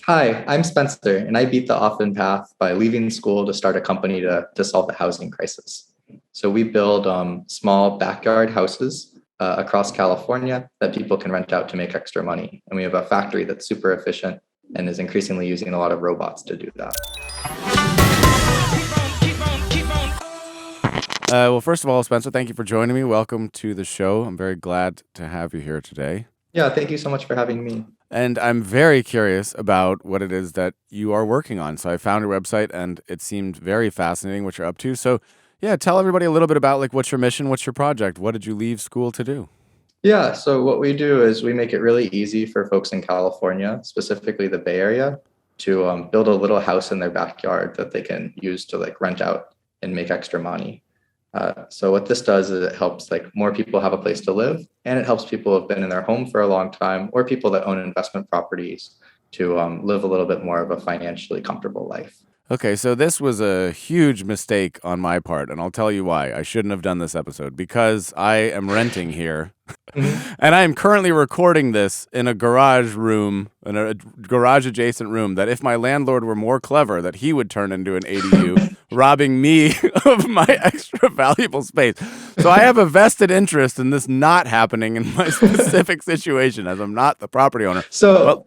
Hi, I'm Spencer, and I beat the often path by leaving school to start a company to solve the housing crisis. So we build small backyard houses across California that people can rent out to make extra money. And we have a factory that's super efficient and is increasingly using a lot of robots to do that. Well, first of all, Spencer, thank you for joining me. Welcome to the show. I'm very glad to have you here today. Yeah, thank you so much for having me. And I'm very curious about what it is that you are working on. So I found your website and it seemed very fascinating what you're up to. So yeah, tell everybody a little bit about like what's your mission, what's your project, what did you leave school to do? Yeah, so what we do is we make it really easy for folks in California, specifically the Bay Area, to build a little house in their backyard that they can use to like rent out and make extra money. So what this does is it helps like more people have a place to live, and it helps people who have been in their home for a long time or people that own investment properties to live a little bit more of a financially comfortable life. Okay, so this was a huge mistake on my part, and I'll tell you why. I shouldn't have done this episode because I am renting here, Mhm. and I am currently recording this in a garage room, in a garage adjacent room. That if my landlord were more clever, that he would turn into an ADU, robbing me of my extra valuable space. So I have a vested interest in this not happening in my specific situation, as I'm not the property owner. But So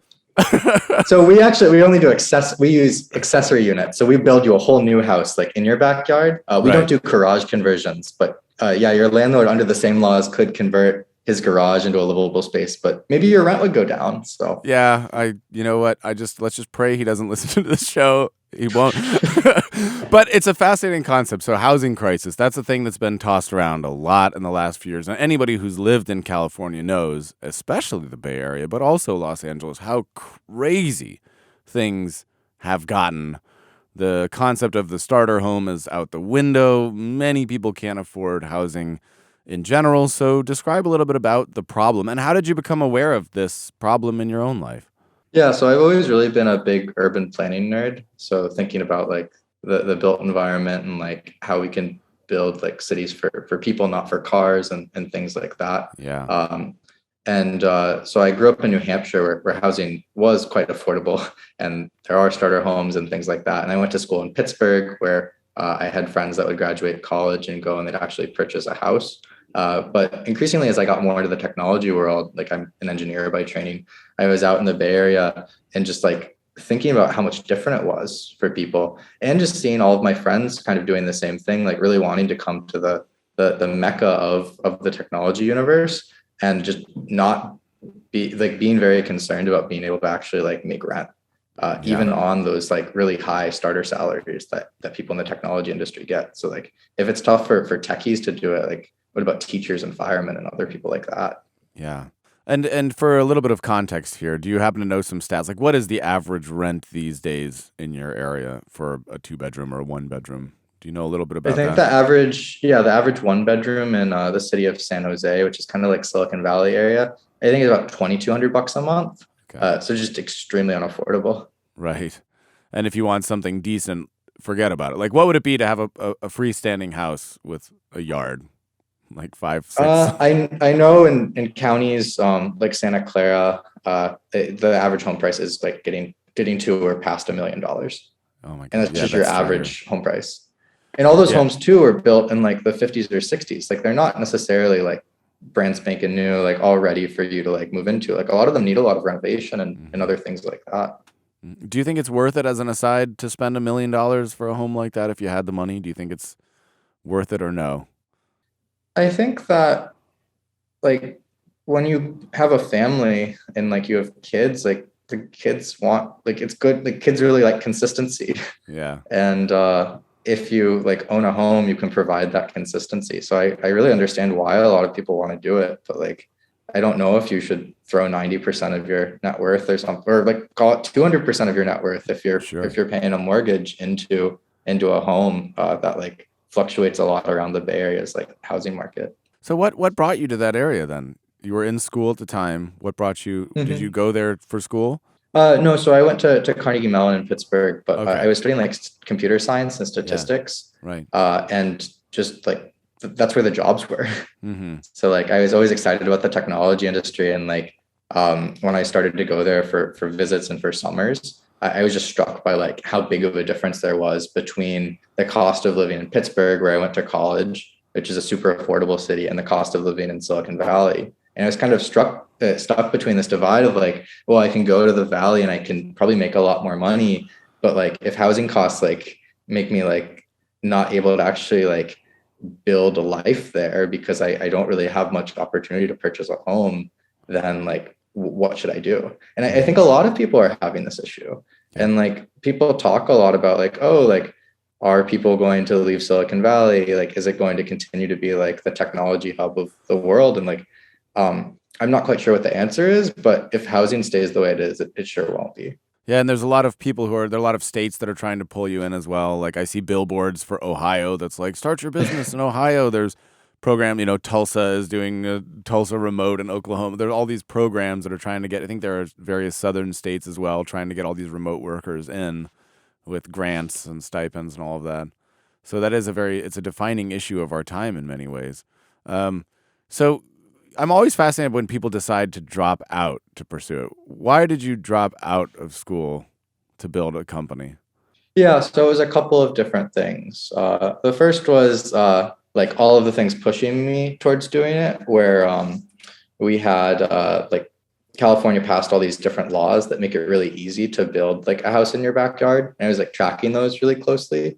so we only do we use accessory units. So we build you a whole new house like in your backyard. We don't right. do garage conversions, but yeah, your landlord under the same laws could convert his garage into a livable space, but maybe your rent would go down. So Yeah, you know what? Let's just pray he doesn't listen to this show. He won't. But it's a fascinating concept. So housing crisis, that's a thing that's been tossed around a lot in the last few years. And anybody who's lived in California knows, especially the Bay Area, but also Los Angeles, how crazy things have gotten. The concept of the starter home is out the window. Many people can't afford housing in general. So describe a little bit about the problem and how did you become aware of this problem in your own life? yeah, so I've always really been a big urban planning nerd. So thinking about like the built environment and like how we can build like cities for people, not for cars and things like that. Yeah. Um, and so I grew up in New Hampshire where housing was quite affordable and there are starter homes and things like that. And I went to school in Pittsburgh where I had friends that would graduate college and go and they'd actually purchase a house. But increasingly, as I got more into the technology world, like I'm an engineer by training, I was out in the Bay Area and just like thinking about how much different it was for people and just seeing all of my friends kind of doing the same thing, like really wanting to come to the mecca of the technology universe and just not be like being very concerned about being able to actually like make rent. Yeah. Even on those like really high starter salaries that people in the technology industry get. So like if it's tough for techies to do it, like what about teachers and firemen and other people like that? Yeah. And for a little bit of context here, do you happen to know some stats? Like what is the average rent these days in your area for a two bedroom or a one bedroom? Do you know a little bit I about think that? the average one bedroom in the city of San Jose, which is kind of like Silicon Valley area, I think is about $2,200 a month. Okay. So just extremely unaffordable. Right. And if you want something decent, forget about it. Like what would it be to have a freestanding house with a yard? Like five, six. I know in counties like Santa Clara, the average home price is like getting to or past $1 million, Oh my and God. that's Yeah, just your that's true here. average home price. And all those Yeah. homes too are built in like the 50s or 60s. Like they're not necessarily like brand spanking new, like all ready for you to like move into. Like a lot of them need a lot of renovation and Mhm. other things like that. Do you think it's worth it as an aside to spend $1 million for a home like that if you had the money? Do you think it's worth it or no? I think that like when you have a family and like you have kids, like the kids want like it's good. Like kids really like consistency. Yeah. And if you like own a home, you can provide that consistency. So I really understand why a lot of people want to do it, but like I don't know if you should throw 90% of your net worth or something, or like call it 200% of your net worth if Sure. you're paying a mortgage into a home that like fluctuates a lot around the Bay Area's like housing market. So what brought you to that area then? You were in school at the time. What brought you? Did you Mhm. go there for school? No, so I went to Carnegie Mellon in Pittsburgh, but I Okay. was studying like computer science and Yeah. statistics, Right. and just like that's where the jobs were. Mm-hmm. So like I was always excited about the technology industry, and like when I started to go there for visits and for summers, I was just struck by like how big of a difference there was between the cost of living in Pittsburgh, where I went to college, which is a super affordable city, and the cost of living in Silicon Valley. And I was kind of stuck between this divide of like, well, I can go to the Valley and I can probably make a lot more money, but like if housing costs like make me like not able to actually like build a life there because I don't really have much opportunity to purchase a home, then like what should I do? And I think a lot of people are having this issue. And like people talk a lot about like, oh, like are people going to leave Silicon Valley? Like, is it going to continue to be like the technology hub of the world? And like, I'm not quite sure what the answer is, but if housing stays the way it is, it sure won't be. Yeah, and there's a lot of people there are a lot of states that are trying to pull you in as well. Like I see billboards for Ohio that's like, start your business in Ohio. There's program, Tulsa is doing a Tulsa remote in Oklahoma. There are all these programs that are trying to get, I think there are various southern states as well, trying to get all these remote workers in with grants and stipends and all of that. So that is it's a defining issue of our time in many ways. So I'm always fascinated when people decide to drop out to pursue it. Why did you drop out of school to build a company? Yeah, so it was a couple of different things. The first was like all of the things pushing me towards doing it, where we had like California passed all these different laws that make it really easy to build like a house in your backyard. And I was like tracking those really closely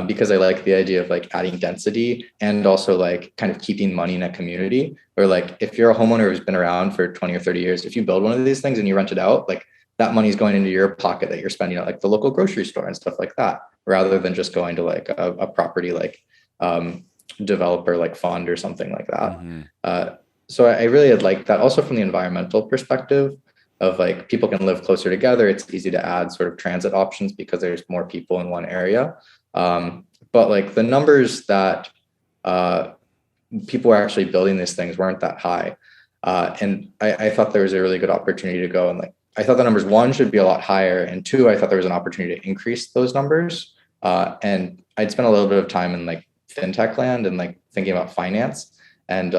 because I like the idea of like adding density and also like kind of keeping money in a community. Or like if you're a homeowner who's been around for 20 or 30 years, if you build one of these things and you rent it out, like that money is going into your pocket that you're spending at like the local grocery store and stuff like that, rather than just going to like a property like developer like fund or something like that. Mm-hmm. So I really had liked that also from the environmental perspective of like people can live closer together. It's easy to add sort of transit options because there's more people in one area. But like the numbers that people were actually building these things weren't that high. And I thought there was a really good opportunity to go and like, I thought the numbers one should be a lot higher. And two, I thought there was an opportunity to increase those numbers. And I'd spent a little bit of time in like fintech land and like thinking about finance and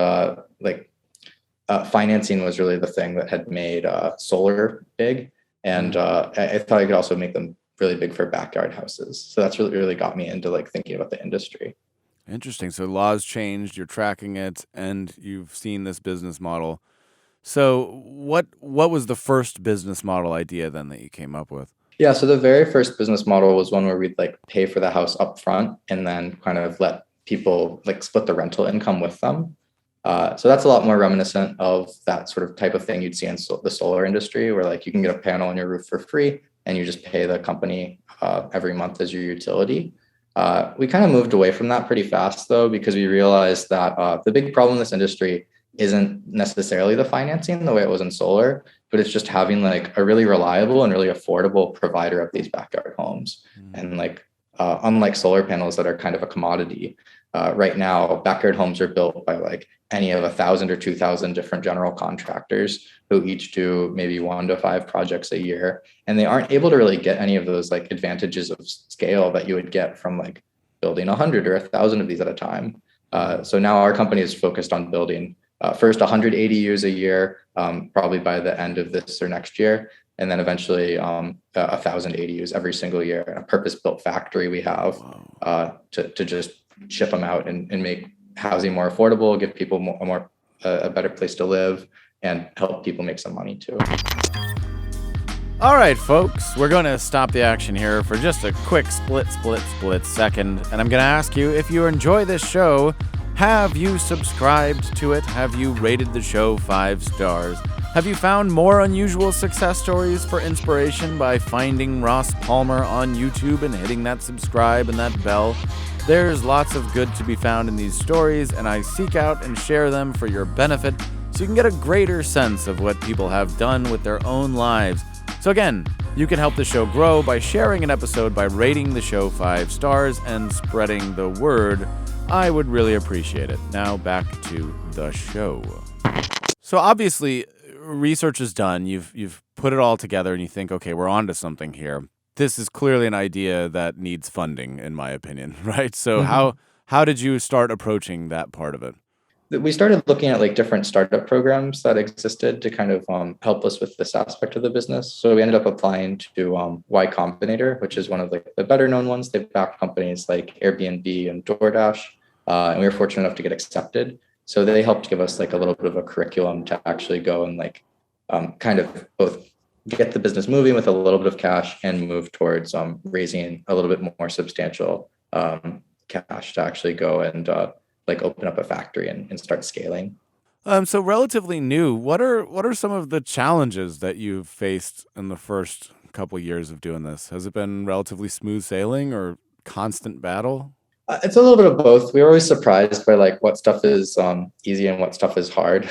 financing was really the thing that had made solar big. And I thought I could also make them really big for backyard houses. So that's really got me into like thinking about the industry. Interesting. So laws changed, you're tracking it, and you've seen this business model. So what was the first business model idea then that you came up with? Yeah, so the very first business model was one where we'd like pay for the house up front and then kind of let people like split the rental income with them. So that's a lot more reminiscent of that sort of type of thing you'd see in the solar industry, where like you can get a panel on your roof for free and you just pay the company every month as your utility. We kind of moved away from that pretty fast though, because we realized that the big problem in this industry isn't necessarily the financing the way it was in solar, but it's just having like a really reliable and really affordable provider of these backyard homes. And like unlike solar panels that are kind of a commodity, right now backyard homes are built by like any of 1,000 or 2,000 different general contractors who each do maybe 1 to 5 projects a year, and they aren't able to really get any of those like advantages of scale that you would get from like building 100 or 1,000 of these at a time. So now our company is focused on building first 100 ADUs a year, probably by the end of this or next year, and then eventually 1,000 ADUs every single year. And a purpose-built factory we have to just ship them out and make housing more affordable, give people a better place to live, and help people make some money too. All right, folks, we're going to stop the action here for just a quick split second. And I'm going to ask you, if you enjoy this show, have you subscribed to it? Have you rated the show 5 stars? Have you found more unusual success stories for inspiration by finding Ross Palmer on YouTube and hitting that subscribe and that bell? There's lots of good to be found in these stories, and I seek out and share them for your benefit so you can get a greater sense of what people have done with their own lives. So again, you can help the show grow by sharing an episode by rating the show 5 stars and spreading the word. I would really appreciate it. Now back to the show. So obviously, research is done. You've put it all together and you think, okay, we're onto something here. This is clearly an idea that needs funding, in my opinion, right? So how did you start approaching that part of it? we started looking at like different startup programs that existed to kind of help us with this aspect of the business. So we ended up applying to Y Combinator, which is one of like the better known ones. They've backed companies like Airbnb and DoorDash, and we were fortunate enough to get accepted. So they helped give us like a little bit of a curriculum to actually go and like kind of both get the business moving with a little bit of cash and move towards raising a little bit more substantial cash to actually go and like open up a factory and start scaling. So relatively new. What are some of the challenges that you've faced in the first couple years of doing this? Has it been relatively smooth sailing or constant battle? It's a little bit of both. We were always surprised by like what stuff is easy and what stuff is hard.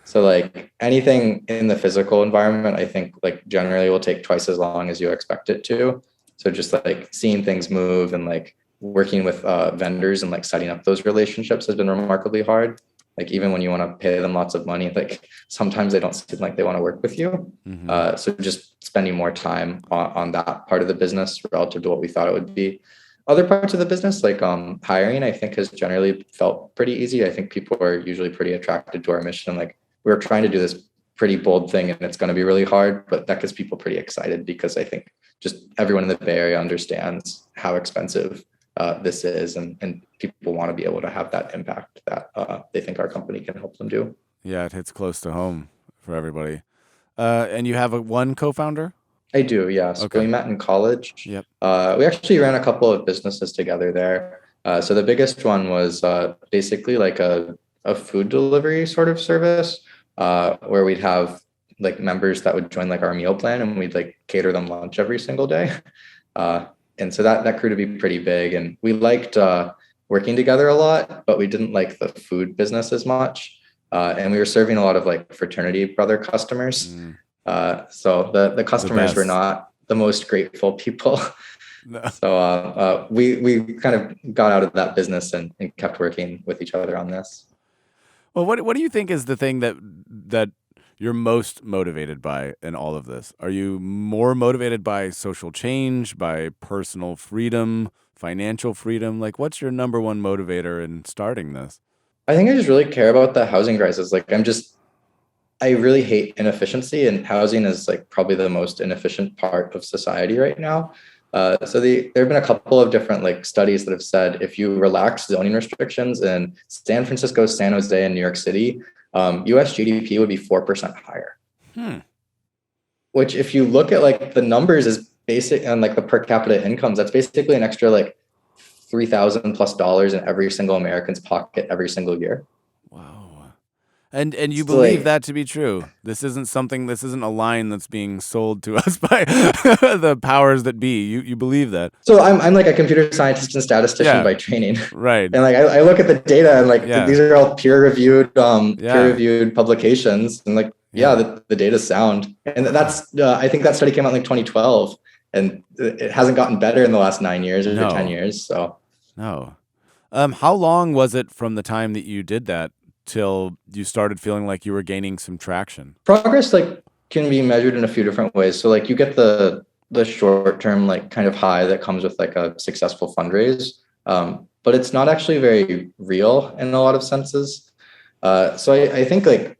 So like anything in the physical environment, I think like generally will take twice as long as you expect it to. So just like seeing things move and like working with vendors and like setting up those relationships has been remarkably hard. Like even when you want to pay them lots of money, like sometimes they don't seem like they want to work with you. So just spending more time on that part of the business relative to what we thought it would be. Other parts of the business, like hiring, I think has generally felt pretty easy. I think people are usually pretty attracted to our mission. Like we're trying to do this pretty bold thing and it's going to be really hard, but that gets people pretty excited because I think just everyone in the Bay Area understands how expensive this is, and people want to be able to have that impact that they think our company can help them do. Yeah, it hits close to home for everybody. And you have one co-founder? I do, yeah. So Okay. we met in college. Yep. We actually ran a couple of businesses together there. So the biggest one was basically like a food delivery sort of service where we'd have like members that would join like our meal plan and we'd like cater them lunch every single day. And so that grew to be pretty big. And we liked working together a lot, but we didn't like the food business as much. And we were serving a lot of like fraternity brother customers. So the customers were not the most grateful people. No. So we kind of got out of that business and kept working with each other on this. Well, what do you think is the thing that you're most motivated by in all of this? Are you more motivated by social change, by personal freedom, financial freedom? Like, what's your number one motivator in starting this? I think I just really care about the housing crisis. Like, I really hate inefficiency, and housing is like probably the most inefficient part of society right now. So there have been a couple of different like studies that have said if you relax zoning restrictions in San Francisco, San Jose, and New York City, US GDP would be 4% higher. Which if you look at like the numbers is basic and like the per capita incomes, that's basically an extra like $3,000+ in every single American's pocket every single year. Wow. And you believe that to be true? This isn't a line that's being sold to us by the powers that be. You believe that? So I'm like a computer scientist and statistician by training. Right. And like I look at the data and like these are all peer-reviewed publications, and like the data's sound. And that's I think that study came out in like 2012, and it hasn't gotten better in the last 9 years or 10 years. So no. How long was it from the time that you did that till you started feeling like you were gaining some traction? Progress like can be measured in a few different ways. So like you get the short term like kind of high that comes with like a successful fundraise, but it's not actually very real in a lot of senses. So I think like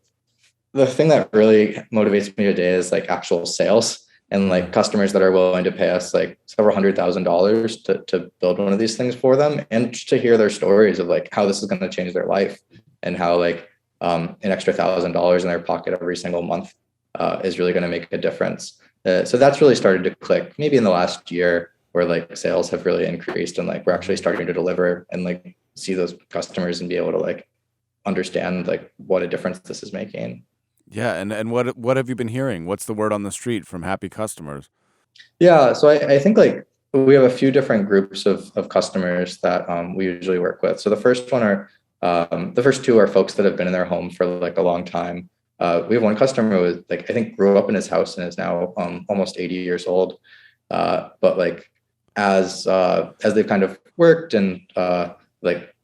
the thing that really motivates me today is like actual sales and like customers that are willing to pay us like several $100,000 to build one of these things for them, and to hear their stories of like how this is going to change their life. And how like an extra $1,000 in their pocket every single month is really going to make a difference. So that's really started to click maybe in the last year, where like sales have really increased and like we're actually starting to deliver and like see those customers and be able to like understand like what a difference this is making. Yeah. And what have you been hearing? What's the word on the street from happy customers? Yeah. So I think like we have a few different groups of customers that we usually work with. So the first two are folks that have been in their home for like a long time. We have one customer who was like, I think grew up in his house and is now almost 80 years old. But like as they've kind of worked and like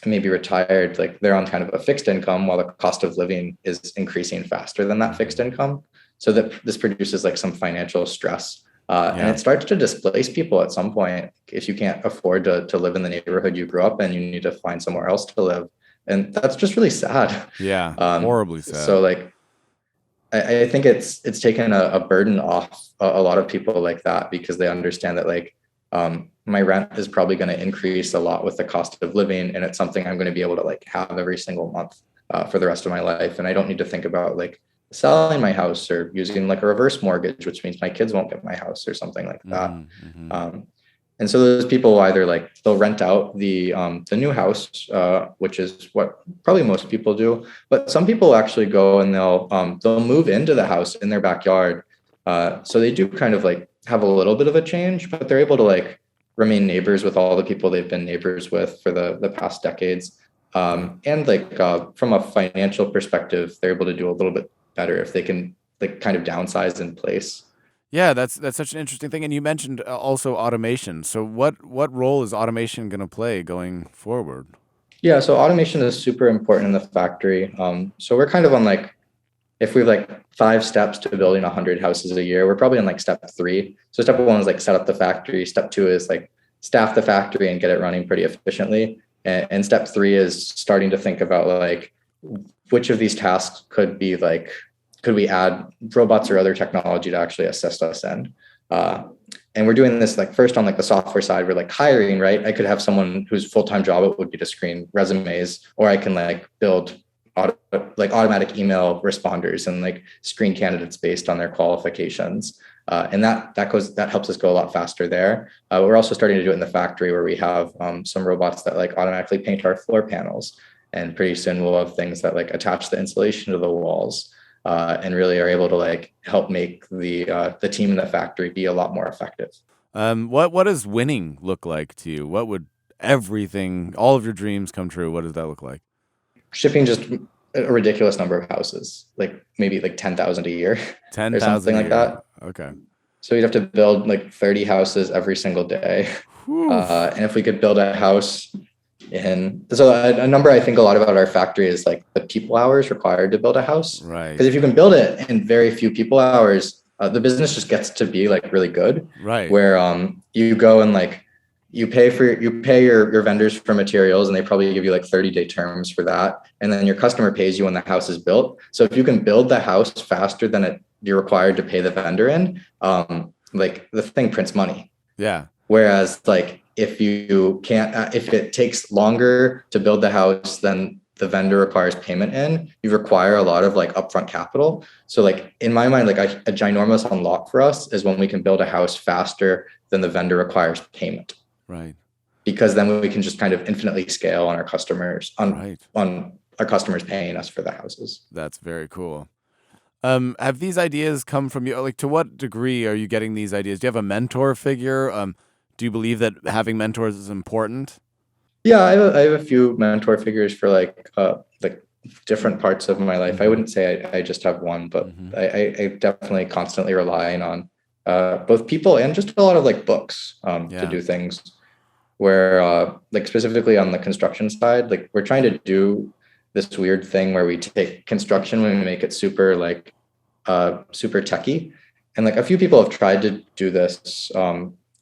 maybe retired, like they're on kind of a fixed income while the cost of living is increasing faster than that fixed income. So that this produces like some financial stress. And it starts to displace people at some point. If you can't afford to live in the neighborhood you grew up in, you need to find somewhere else to live. And that's just really sad. Yeah, Um, horribly so sad. like, I think it's taken a burden off a lot of people like that, because they understand that like, my rent is probably going to increase a lot with the cost of living, and it's something I'm going to be able to like have every single month, for the rest of my life. And I don't need to think about like selling my house or using like a reverse mortgage, which means my kids won't get my house or something like that. Hmm. Um, and so those people either like they'll rent out the new house, which is what probably most people do. But some people actually go and they'll move into the house in their backyard. So they do kind of like have a little bit of a change, but they're able to like remain neighbors with all the people they've been neighbors with for the past decades. And like, from a financial perspective, they're able to do a little bit better if they can like kind of downsize in place. Yeah, that's such an interesting thing. And you mentioned also automation. So what role is automation going to play going forward? Yeah, so automation is super important in the factory. So we're kind of on like, if we've like 5 steps to building 100 houses a year, we're probably on like step 3. So step 1 is like set up the factory. Step 2 is like staff the factory and get it running pretty efficiently. And step 3 is starting to think about like which of these tasks could be like, could we add robots or other technology to actually assist us in. Uh, and we're doing this like first on like the software side, we're like hiring, right? I could have someone whose full-time job it would be to screen resumes, or I can like build automatic email responders and like screen candidates based on their qualifications. And that helps us go a lot faster there. We're also starting to do it in the factory, where we have some robots that like automatically paint our floor panels. And pretty soon we'll have things that like attach the insulation to the walls, and really are able to like help make the team in the factory be a lot more effective. What does winning look like to you? What would everything, all of your dreams come true? What does that look like? Shipping just a ridiculous number of houses, like maybe like 10,000 a year Ten or something thousand a like year. that. Okay. So you'd have to build like 30 houses every single day. Whew. And if we could build a house a number I think a lot about our factory is like the people hours required to build a house. Right. Because if you can build it in very few people hours, the business just gets to be like really good. Right. Where you go and like you pay your vendors for materials, and they probably give you like 30-day terms for that. And then your customer pays you when the house is built. So if you can build the house faster than you're required to pay the vendor in, like the thing prints money. Yeah. Whereas like if you can't, if it takes longer to build the house than the vendor requires payment in, you require a lot of like upfront capital. So like in my mind, like a ginormous unlock for us is when we can build a house faster than the vendor requires payment. Right. Because then we can just kind of infinitely scale on our customers, Right. on our customers paying us for the houses. That's very cool. Have these ideas come from you? Like, to what degree are you getting these ideas? Do you have a mentor figure? Do you believe that having mentors is important? Yeah, I have a few mentor figures for like different parts of my life. I wouldn't say I just have one, but I definitely constantly relying on both people and just a lot of like books to do things. Where like specifically on the construction side, like we're trying to do this weird thing where we take construction when we make it super like super techy. And like a few people have tried to do this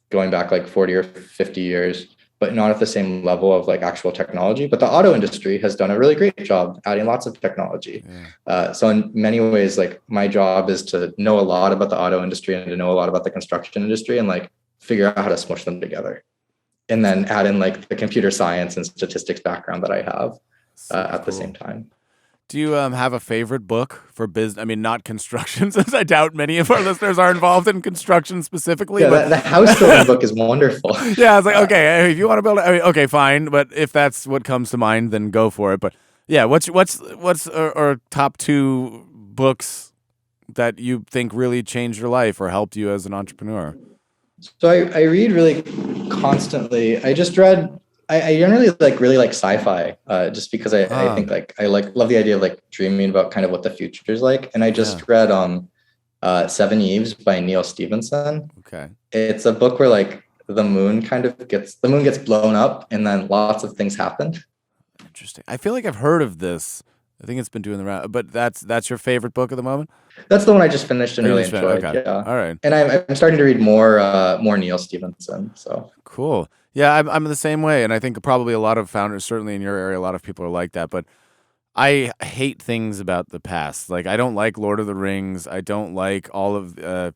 going back like 40 or 50 years, but not at the same level of like actual technology. But the auto industry has done a really great job adding lots of technology. So in many ways, like my job is to know a lot about the auto industry and to know a lot about the construction industry, and like figure out how to smush them together. And then add in like the computer science and statistics background that I have at the same time. Do you have a favorite book for business? I mean, not construction, since I doubt many of our listeners are involved in construction specifically. Yeah, but the house building book is wonderful. Yeah, I was like, okay, if you want to build, I mean, okay, fine. But if that's what comes to mind, then go for it. But yeah, what's our top 2 books that you think really changed your life or helped you as an entrepreneur? So I read really constantly. I generally like really like sci-fi, just because I think like I love the idea of like dreaming about kind of what the future is like. And I just read 7 Eves by Neil Stephenson. Okay. It's a book where like the moon gets blown up and then lots of things happen. Interesting. I feel like I've heard of this. I think it's been doing the round. But that's your favorite book at the moment? That's the one I just finished and Oh, you really just read. enjoyed. Okay. Yeah. All right. And I'm starting to read more Neil Stephenson. So Cool. Yeah, I'm the same way, and I think probably a lot of founders, certainly in your area, a lot of people are like that. But I hate things about the past. Like I don't like Lord of the Rings. I don't like all of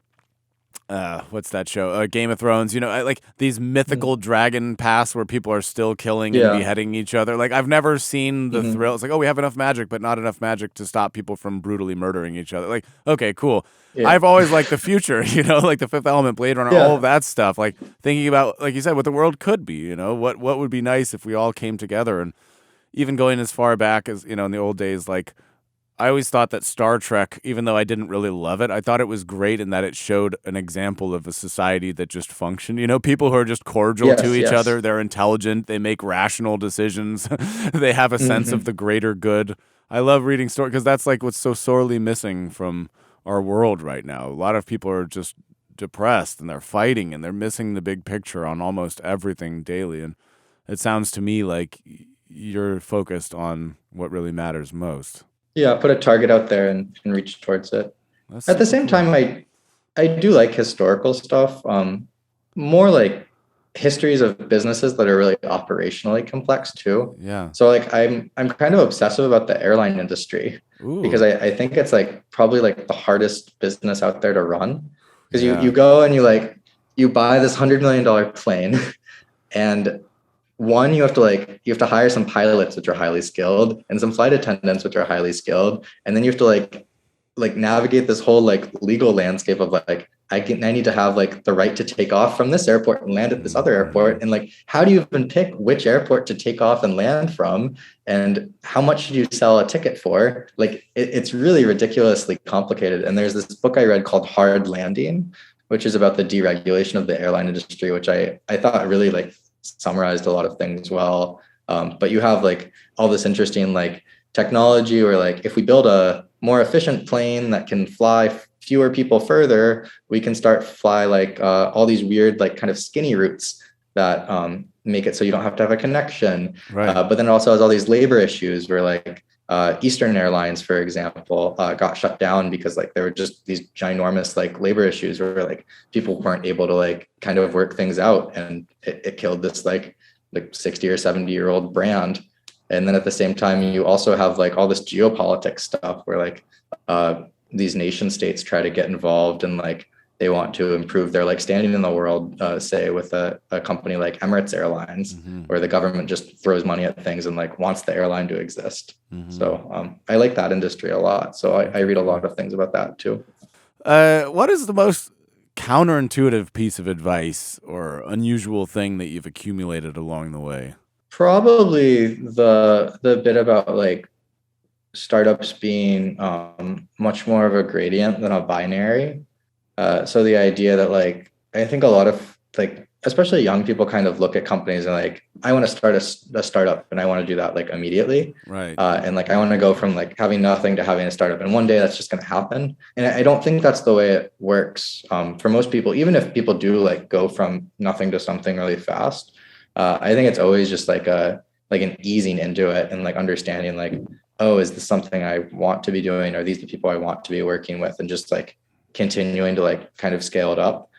what's that show? Game of Thrones. You know, I like these mythical dragon pasts where people are still killing and yeah. beheading each other. Like I've never seen the Hmm. thrill. It's like, oh, we have enough magic, but not enough magic to stop people from brutally murdering each other. Like, okay, cool. Yeah. I've always liked the future, you know, like the Fifth Element, Blade Runner, all of Yeah. that stuff. Like thinking about, like you said, what the world could be. You know, what would be nice if we all came together, and even going as far back as, you know, in the old days, like I always thought that Star Trek, even though I didn't really love it, I thought it was great in that it showed an example of a society that just functioned. You know, people who are just cordial to Yes. each Yes. other, they're intelligent, they make rational decisions, they have a sense of Hmm. the greater good. I love reading stories because that's like what's so sorely missing from our world right now. A lot of people are just depressed and they're fighting and they're missing the big picture on almost everything daily. And it sounds to me like you're focused on what really matters most. Yeah. Put a target out there and reach towards it. That's At the super same cool. time, I do like historical stuff. More like histories of businesses that are really operationally complex too. Yeah. So like I'm kind of obsessive about the airline industry because Ooh. I think it's like probably like the hardest business out there to run. Because you Yeah. go and you buy this $100 million plane and one, you have to hire some pilots which are highly skilled and some flight attendants which are highly skilled. And then you have to like navigate this whole like legal landscape of like I need to have like the right to take off from this airport and land at this other airport, and like how do you even pick which airport to take off and land from, and how much should you sell a ticket for? Like it's really ridiculously complicated. And there's this book I read called Hard Landing, which is about the deregulation of the airline industry, which I thought really like summarized a lot of things well. But you have like all this interesting like technology where like if we build a more efficient plane that can fly fewer people further, we can start fly like all these weird like kind of skinny routes that make it so you don't have to have a connection. Right. But then it also has all these labor issues where like Eastern Airlines, for example, got shut down because like there were just these ginormous like labor issues where like people weren't able to like kind of work things out, and it killed this like 60 or 70-year-old brand. And then at the same time, you also have like all this geopolitics stuff where like these nation states try to get involved and like they want to improve their like standing in the world, say with a company like Emirates Airlines, where the government just throws money at things and like wants the airline to exist. So I like that industry a lot. So I read a lot of things about that too. What is the most counterintuitive piece of advice or unusual thing that you've accumulated along the way? Probably the bit about like startups being much more of a gradient than a binary. So the idea that like I think a lot of like especially young people kind of look at companies and like I want to start a startup and I want to do that like immediately. Right. And like I want to go from like having nothing to having a startup, and one day that's just going to happen. And I don't think that's the way it works for most people. Even if people do like go from nothing to something really fast, I think it's always just like an easing into it and like understanding like, oh, is this something I want to be doing? Are these the people I want to be working with? And just like continuing to like kind of scale it up.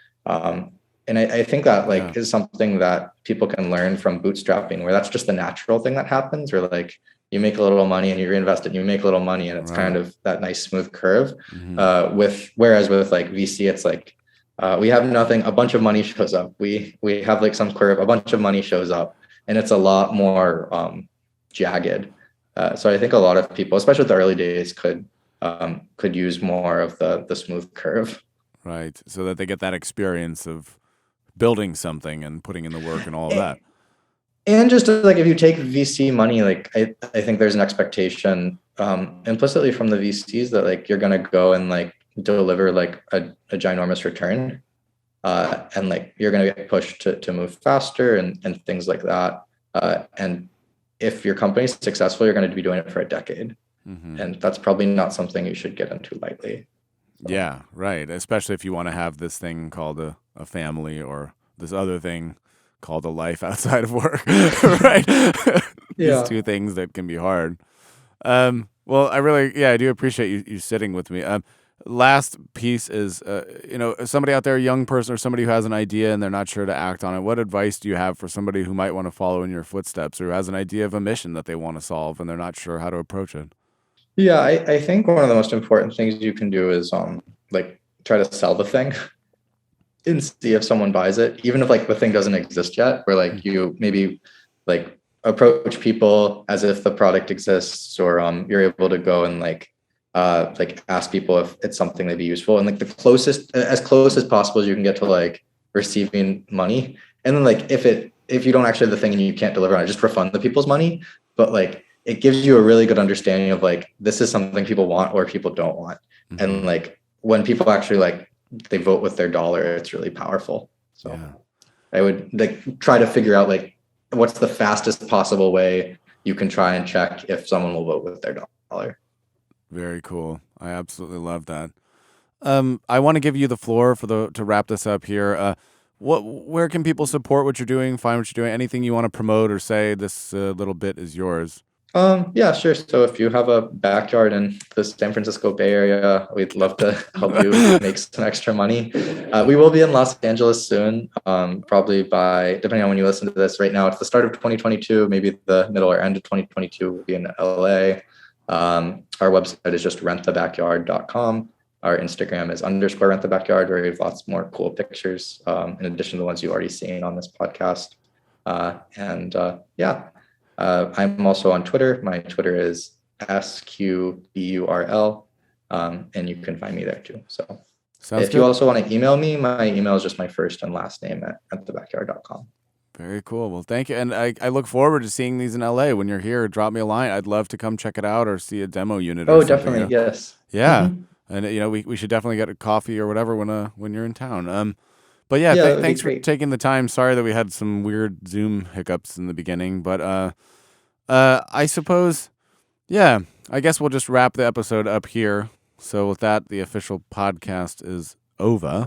And I think that like is something that people can learn from bootstrapping, where that's just the natural thing that happens, where like you make a little money and you reinvest it and you make a little money, and it's kind of that nice smooth curve. Whereas with like VC, it's like we have nothing, a bunch of money shows up. We have like some curve, a bunch of money shows up, and it's a lot more jagged. So I think a lot of people, especially the early days, could use more of the smooth curve. Right. So that they get that experience of building something and putting in the work and all of that. And just like if you take VC money, like I think there's an expectation implicitly from the VCs that like you're gonna go and like deliver like a ginormous return, and like you're gonna get pushed to move faster and things like that. And if your company's successful, you're going to be doing it for a decade, and that's probably not something you should get into lightly. So. Yeah, right. Especially if you want to have this thing called a family, or this other thing called a life outside of work, right? Yeah. These two things that can be hard. Well, I do appreciate you sitting with me. Last piece is, somebody out there, a young person or somebody who has an idea and they're not sure to act on it. What advice do you have for somebody who might want to follow in your footsteps or who has an idea of a mission that they want to solve and they're not sure how to approach it? Yeah, I think one of the most important things you can do is like try to sell the thing and see if someone buys it, even if like the thing doesn't exist yet, where like you maybe like approach people as if the product exists, or you're able to go and like ask people if it's something that'd be useful, and like as close as possible as you can get to like receiving money. And then like if you don't actually have the thing and you can't deliver on it, just refund the people's money. But like it gives you a really good understanding of like this is something people want or people don't want. Mm-hmm. And like when people actually like they vote with their dollar, it's really powerful. So yeah. I would like try to figure out like what's the fastest possible way you can try and check if someone will vote with their dollar. Very cool. I absolutely love that. I want to give you the floor to wrap this up here. Where can people support what you're doing, find what you're doing, anything you want to promote or say? This little bit is yours. Yeah, sure. So if you have a backyard in the San Francisco Bay Area, we'd love to help you make some extra money. We will be in Los Angeles soon, probably depending on when you listen to this. Right now, it's the start of 2022, maybe the middle or end of 2022, we'll be in LA. Our website is just rentthebackyard.com. Our Instagram is _rentthebackyard, where we have lots more cool pictures, in addition to the ones you've already seen on this podcast. I'm also on Twitter. My Twitter is SQBURL, and you can find me there too. So Sounds if good. You also want to email me, my email is just my first and last name at thebackyard.com. Very cool. Well, thank you. And I look forward to seeing these in LA. When you're here, drop me a line. I'd love to come check it out or see a demo unit. Oh, definitely. Yes. Yeah. Mm-hmm. And, we should definitely get a coffee or whatever when you're in town. But yeah, thanks for taking the time. Sorry that we had some weird Zoom hiccups in the beginning, but I suppose, I guess we'll just wrap the episode up here. So with that, the official podcast is over.